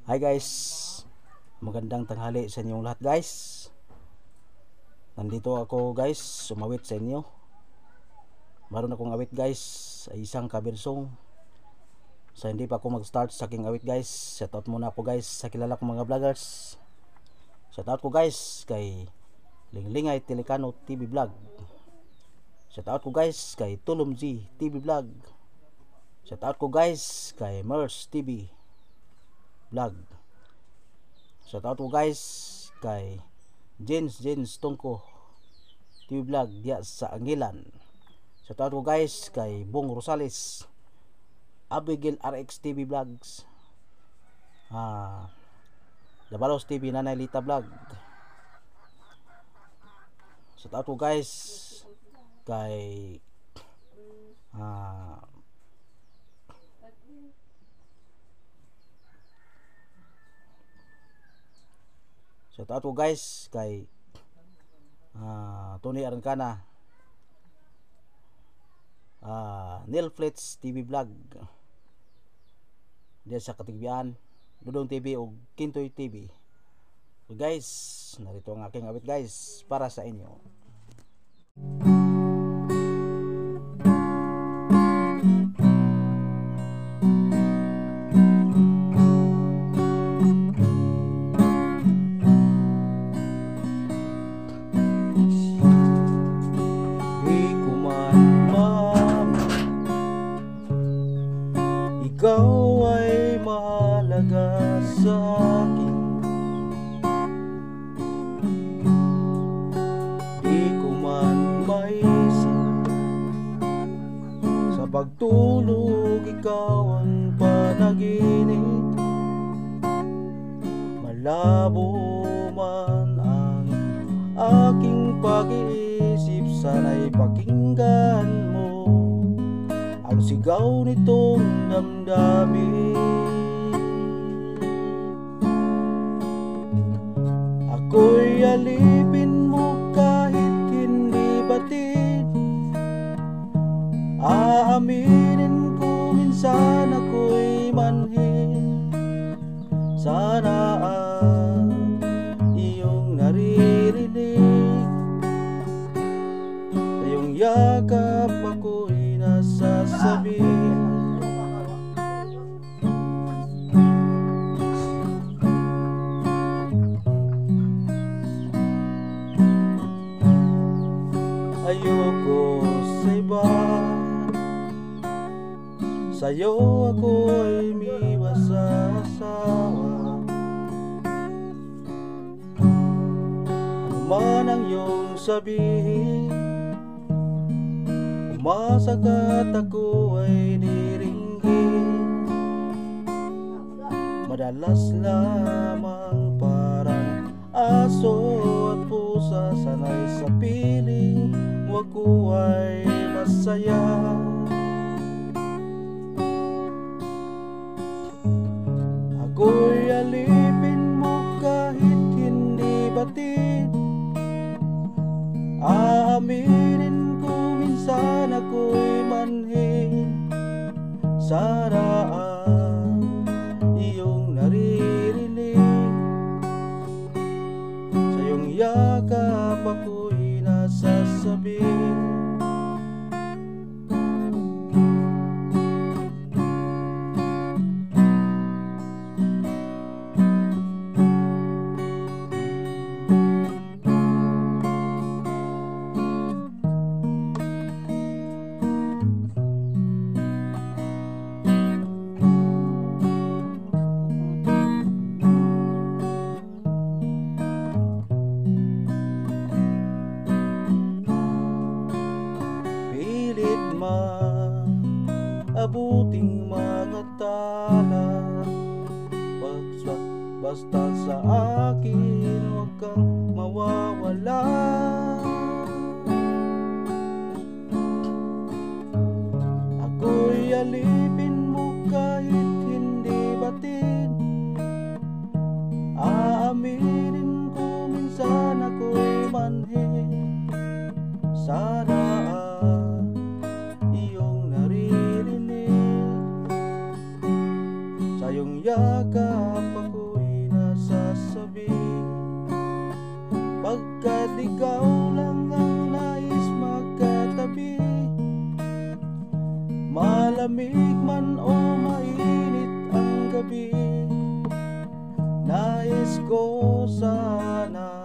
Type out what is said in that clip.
Hi guys, magandang tanghali sa inyong lahat guys. Nandito ako guys, sumawit sa inyo. Meron akong awit guys, ay isang kabersong. Sa hindi pa ako mag-start sa aking awit guys, shoutout muna ako guys sa kilala kong mga vloggers. Shoutout ko guys kay Linglingay Telecano TV Vlog. Shoutout ko guys kay Tulum G TV Vlog. Shoutout ko guys kay Mers TV Vlog. Shoutout ko guys kay Jens Tungko TV Vlog diya sa Angilan. Shoutout ko guys kay Bong Rosales Abigail RX TV Vlogs, Dabalos TV Nanay Lita Vlog. Shoutout ko guys kay shoutout ko guys kay Tony Arancana, Neil Flits TV Vlog diyan sa Katigbian, Dudong TV o Kintoy TV. So guys, narito ang aking awit guys para sa inyo. Ikaw ay mahalaga sa akin, di ko man maisip. Sa pagtulog ikaw ang panaginip, malabo man ang aking pag-iisip. Sana'y pakinggan mo ang sigaw nitong damdamin. Ako'y alipin mo kahit hindi batid. Aaminin ko minsan ako'y manhid. Sana ang iyong naririnig, sa iyong yakap ako'y nasasabi. Ayoko sa iba, sa'yo ako ay umiwas sa asawa. Ano man ang iyong sabihin, umasa ka't ako ay diringgin. Madalas lamang parang aso at pusa, sanay sa piling mo ako ay masaya. Ako'y alipin mo kahit hindi batid. Aaminin ko minsan ako'y manhid. Sana ang iyong naririnig, sa iyong yakap ako'y nasasabi. Abuting mga tala, basta sa akin huwag kang mawawala. Ako'y alipin mo kahit hindi batid. Aaminin ko minsan ako'y manhid. Sana iyong naririnig, sa iyong yakap yakap ako'y nasasabi, pagkat ikaw lang ang nais magkatabi. Malamig man o mainit ang gabi, nais ko sana